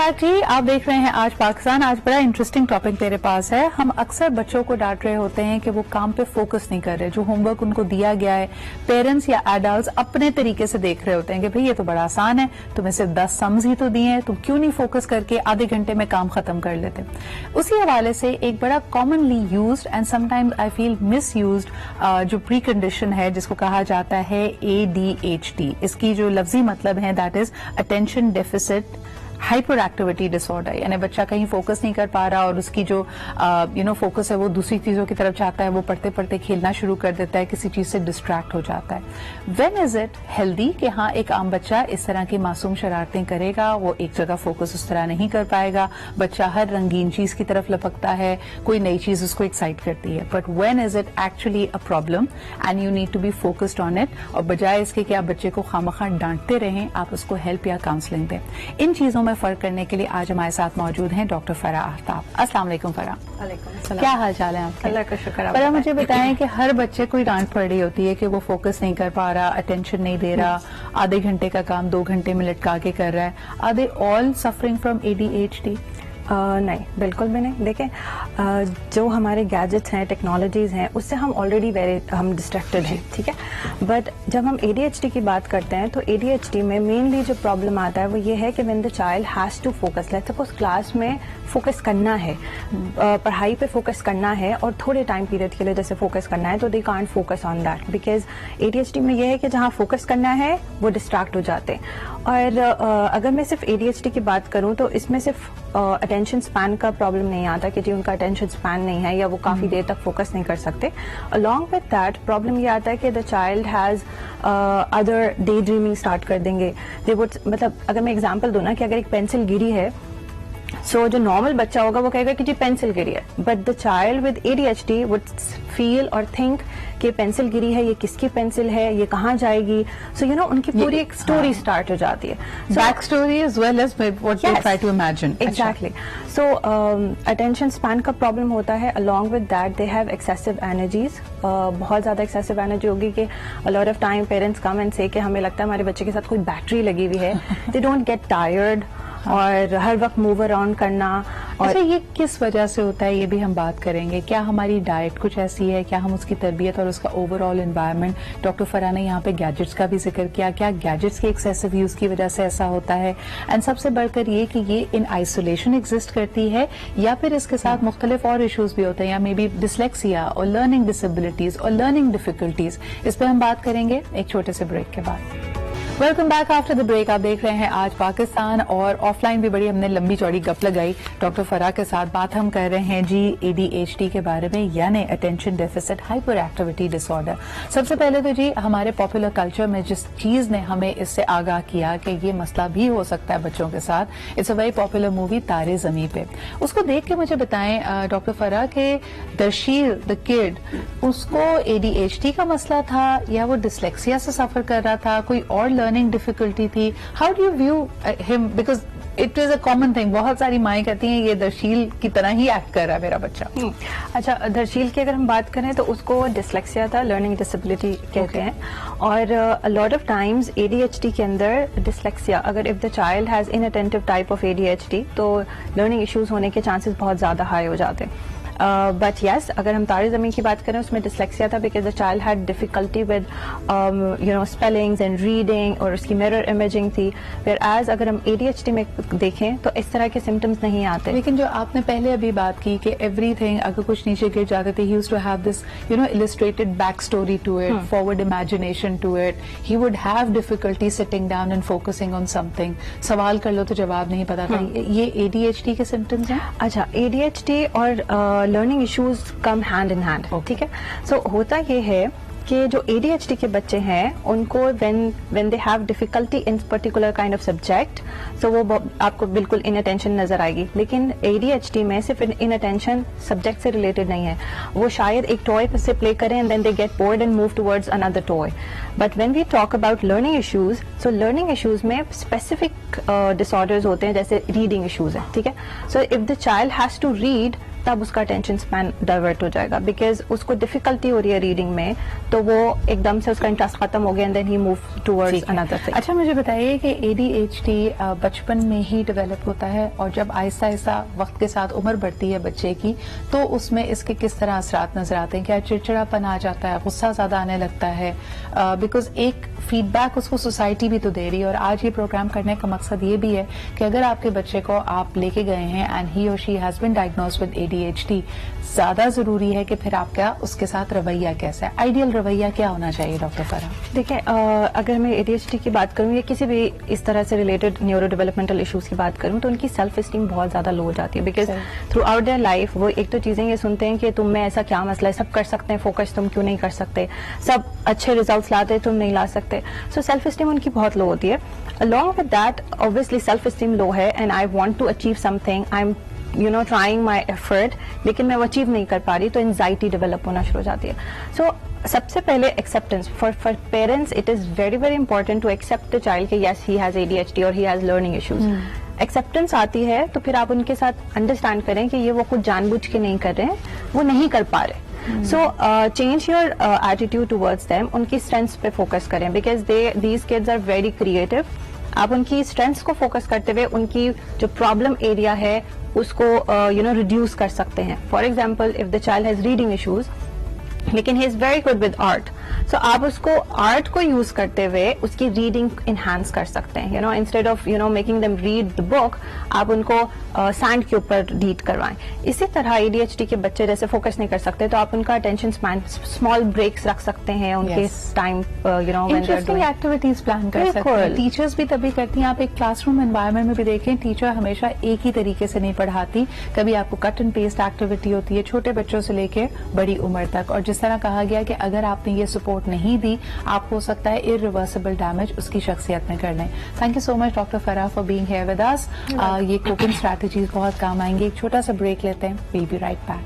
Back جی. آپ دیکھ رہے ہیں آج پاکستان. آج بڑا انٹرسٹنگ ٹاپک میرے پاس ہے. ہم اکثر بچوں کو ڈانٹ رہے ہوتے ہیں کہ وہ کام پہ فوکس نہیں کر رہے. جو ہوم ورک ان کو دیا گیا ہے پیرنٹس یا ایڈلٹس اپنے طریقے سے دیکھ رہے ہوتے ہیں کہ بھئی یہ تو بڑا آسان ہے, تمہیں صرف 10 سمز ہی تو دیے ہیں, تم کیوں نہیں فوکس کر کے آدھے گھنٹے میں کام ختم کر لیتے. اسی حوالے سے ایک بڑا commonly used and sometimes I feel misused جو پری کنڈیشن ہے جس کو کہا جاتا ہے ADHD. اس کی جو لفظی مطلب ہے that is attention deficit hyperactivity disorder. یعنی بچہ کہیں فوکس نہیں کر پا رہا اور اس کی جو فوکس ہے وہ دوسری چیزوں کی طرف جاتا ہے, وہ پڑھتے پڑھتے کھیلنا شروع کر دیتا ہے, کسی چیز سے ڈسٹریکٹ ہو جاتا ہے. وین از اٹ ہیلدی کہ ہاں ایک عام بچہ اس طرح کی معصوم شرارتیں کرے گا, وہ ایک جگہ فوکس اس طرح نہیں کر پائے گا, بچہ ہر رنگین چیز کی طرف لپکتا ہے, کوئی نئی چیز اس کو ایکسائٹ کرتی ہے. But when is it actually a problem and you need to be focused on it, اور بجائے اس کے کہ آپ بچے کو خواہ ڈانٹتے رہیں, آپ اس کو ہیلپ یا کاؤنسلنگ دیں. ان چیزوں میں فرق کرنے کے لیے آج ہمارے ساتھ موجود ہیں ڈاکٹر فرح آفتاب. السلام علیکم فرح. وعلیکم السلام. کیا حال چال ہے آپ کے؟ اللہ کا شکر. فرح مجھے بتائیں کہ ہر بچے کو ڈانٹ پڑ رہی ہوتی ہے کہ وہ فوکس نہیں کر پا رہا, اٹینشن نہیں دے رہا, آدھے گھنٹے کا کام 2 گھنٹے میں لٹکا کے کر رہا ہے. Are they all suffering from ADHD؟ نہیں, بالکل بھی نہیں. دیکھیں جو ہمارے گیجٹس ہیں, ٹیکنالوجیز ہیں, اس سے ہم آلریڈی ہم ڈسٹریکٹڈ ہیں, ٹھیک ہے. بٹ جب ہم ADHD کی بات کرتے ہیں تو ADHD میں مینلی جو پرابلم آتا ہے وہ یہ ہے کہ when the child has to focus, let's suppose class میں فوکس کرنا ہے, پڑھائی پہ فوکس کرنا ہے اور تھوڑے ٹائم پیریڈ کے لیے جیسے فوکس کرنا ہے, تو they can't focus on that because ADHD میں یہ ہے کہ جہاں فوکس کرنا ہے وہ ڈسٹریکٹ ہو جاتے ہیں. اور اگر میں صرف ADHD کی بات کروں تو اس میں صرف اٹینشن اسپین کا پرابلم نہیں آتا کہ جی ان کا اٹینشن اسپین نہیں ہے یا وہ کافی دیر تک فوکس نہیں کر سکتے. along with that پرابلم یہ آتا ہے کہ دا child has other day dreaming start کر دیں گے. مطلب اگر میں اگزامپل دوں نا کہ اگر ایک پینسل گری ہے, سو جو نارمل بچہ ہوگا وہ کہے گا کہ جی پینسل گری ہے, but the child with ADHD would feel اور تھنک کہ پینسل گری ہے, یہ کس کی پینسل ہے, یہ کہاں جائے گی. سو ان کی پوری ایک اسٹوری اسٹارٹ ہو جاتی ہے, back story as well as what they try to imagine. Exactly. So attention span کا پرابلم ہوتا ہے. along with that they have excessive energies. بہت زیادہ ایکسیسو انرجی ہوگی کہ a lot of time parents come and say کہ ہمیں لگتا ہے ہمارے بچے کے ساتھ کوئی بیٹری لگی ہوئی ہے. they don't get tired اور ہر وقت موو اراؤنڈ کرنا. اچھا, یہ کس وجہ سے ہوتا ہے یہ بھی ہم بات کریں گے. کیا ہماری ڈائٹ کچھ ایسی ہے, کیا ہم اس کی تربیت اور اس کا اوور آل انوائرمنٹ. ڈاکٹر فرح نے یہاں پہ گیجٹس کا بھی ذکر کیا, کیا گیجٹس کے ایکسیسو یوز کی وجہ سے ایسا ہوتا ہے, اینڈ سب سے بڑھ کر یہ کہ یہ ان آئسولیشن ایگزسٹ کرتی ہے یا پھر اس کے ساتھ مختلف اور ایشوز بھی ہوتے ہیں, یا مے بی ڈسلیکسیا اور لرننگ ڈسیبلٹیز اور لرننگ ڈیفیکلٹیز. اس پہ ہم بات کریں گے ایک چھوٹے سے بریک کے بعد. Welcome back after the break. آپ دیکھ رہے ہیں آج پاکستان, اور آف لائن بھی بڑی ہم نے لمبی چوڑی گپ لگائی ڈاکٹر فرح کے ساتھ. بات ہم کر رہے ہیں جی ADHD کے بارے میں, یعنی اٹینشن ڈیفیسٹ ہائپر ایکٹیویٹی ڈس آرڈر. سب سے پہلے تو جی ہمارے پاپولر کلچر میں جس چیز نے ہمیں اس سے آگاہ کیا کہ یہ مسئلہ بھی ہو سکتا ہے بچوں کے ساتھ, it's a very popular movie Taare Zameen پہ. اس کو دیکھ کے مجھے بتائیں ڈاکٹر فرح کہ درشیل دا کڈ, اس کو ADHD کا مسئلہ تھا یا وہ ڈسلیکسیا سے سفر کر رہا تھا, کوئی اور لرننگ ڈیفیکلٹی تھی. ہاؤ ڈو یو ویو ہم, because it is a common thing. بہت ساری مائیں کہتی ہیں یہ درشیل کی طرح ہی ایکٹ کر رہا ہے میرا بچہ. اچھا, درشیل کی اگر ہم بات کریں تو اس کو ڈسلیکسیا تھا, لرننگ ڈسیبلٹی کہتے ہیں. اور لاٹ آف ٹائمز ADHD کے اندر ڈسلیکسیا, اگر if the child has in attentive type of ADHD تو لرننگ ایشوز ہونے کے چانسز بہت زیادہ ہائی ہو جاتے ہیں. بٹ یس, اگر ہم تارے زمین کی بات کریں اس میں ڈسلیکسیا تھا because the child had difficulty with spellings and reading, اور اس کی میرر امیجنگ تھی. ویئر ایز اگر ہم ADHD میں دیکھیں تو اس طرح کے سمٹمس نہیں آتے. لیکن جو آپ نے پہلے ابھی بات کی کہ ایوری تھنگ اگر کچھ نیچے گر جاتے تھے, he used to have this illustrated back story to it, forward imagination to it. He would have difficulty sitting down and focusing on something. سوال کر لو تو جواب نہیں پتا تھا. یہ ADHD کے سمٹمس ہیں. اچھا, ADHD اور learning issues come hand in hand, ٹھیک ہے. سو ہوتا یہ ہے کہ جو ADHD کے بچے ہیں ان کو when they have difficulty in particular kind of subject, so وہ آپ کو بالکل ان اٹینشن نظر آئے گی. لیکن ADHD میں صرف ان اٹینشن سبجیکٹ سے ریلیٹڈ نہیں ہے, وہ شاید ایک ٹوائے سے پلے کریں and then they get bored and move towards another toy. But when we talk about learning issues, so learning issues میں specific disorders ہوتے ہیں, جیسے reading issues ہیں, ٹھیک ہے. So if the child has to read تب اس کا attention span divert ہو جائے گا, بیکاز اس کو ڈیفیکلٹی ہو رہی ہے ریڈنگ میں, تو وہ ایک دم سے اس کا انٹرسٹ ختم ہو گیا and then he move towards another thing. اچھا مجھے بتائیے کہ ADHD بچپن میں ہی ڈیولپ ہوتا ہے, اور جب آہستہ آہستہ وقت کے ساتھ عمر بڑھتی ہے بچے کی, تو اس میں اس کے کس طرح اثرات نظر آتے ہیں؟ کیا چڑچڑاپن آ جاتا ہے, غصہ زیادہ آنے لگتا ہے؟ بیکاز ایک فیڈ بیک اس کو سوسائٹی بھی تو دے رہی ہے, اور آج یہ پروگرام کرنے کا مقصد یہ بھی ہے کہ اگر آپ کے بچے کو آپ لے کے گئے ہیں اینڈ ہی اور she has been diagnose with ADHD, زیادہ ضروری ہے کہ پھر آپ کا اس کے ساتھ رویہ کیسا ہے, آئیڈیل رویہ کیا ہونا چاہیے ڈاکٹر فرح؟ دیکھیں, اگر میں ADHD کی بات کروں یا کسی بھی اس طرح سے ریلیٹڈ نیورو ڈیولپمنٹل ایشوز کی بات کروں, تو ان کی سیلف اسٹیم بہت زیادہ لو ہو جاتی ہے, because through out there life وہ ایک تو چیزیں یہ سنتے ہیں کہ تم میں ایسا کیا مسئلہ ہے, سب کر سکتے ہیں فوکس, تم کیوں نہیں کر سکتے, سب اچھے ریزلٹس لاتے تم نہیں لا سکتے. سو سیلف اسٹیم ان کی بہت لو ہوتی ہے. along with that obviously self esteem low ہے and I want to achieve something, I'm trying my effort, لیکن میں وہ اچیو نہیں کر پا رہی, تو انزائٹی ڈیولپ ہونا شروع ہو جاتی ہے. سو سب سے پہلے acceptance for parents, it is very very important to accept the child کہ یس ہی ہیز ADHD اور he has learning issues. Acceptance آتی ہے تو پھر آپ ان کے ساتھ انڈرسٹینڈ کریں کہ یہ وہ کچھ جان بوجھ کے نہیں کر رہے ہیں, وہ نہیں کر پا رہے. So change your attitude towards them, ان کی اسٹرینتھس پہ فوکس کریں, because these kids are very creative. آپ ان کی اسٹرینتھس کو فوکس کرتے ہوئے ان کی جو پرابلم ایریا ہے اس کو ریڈیوس کر سکتے ہیں. For example, if the child has reading issues لیکن he is very good with art, so آپ اس کو آرٹ کو یوز کرتے ہوئے اس کی ریڈنگ انہانس کر سکتے ہیں. Instead of making them read the book, آپ ان کو سینڈ کے اوپر ریڈ کروائیں. اسی طرح ADHD کے بچے جیسے فوکس نہیں کر سکتے, تو آپ ان کا اٹینشن اسپین اسمال بریکس رکھ سکتے ہیں ان کے ٹائم, انٹرسٹنگ ایکٹیویٹیز پلان کر سکتے ہیں. ٹیچرز بھی تبھی کرتی ہیں, آپ ایک کلاس روم انوائرمنٹ میں بھی دیکھیں, ٹیچر ہمیشہ ایک ہی طریقے سے نہیں پڑھاتی, کبھی آپ کو کٹ اینڈ پیسٹ ایکٹیویٹی ہوتی ہے چھوٹے بچوں سے لے کے بڑی عمر تک. اور جس طرح کہا گیا کہ اگر آپ نے یہ سپورٹ نہیں دی, آپ کو ہو سکتا ہے irreversible ڈیمیج اس کی شخصیت میں کر لیں. Thank you so much doctor Farah for being here with us. یہ کوپنگ اسٹریٹجیز بہت کام آئیں گے. ایک چھوٹا سا بریک لیتے ہیں, ویل بی رائٹ بیک.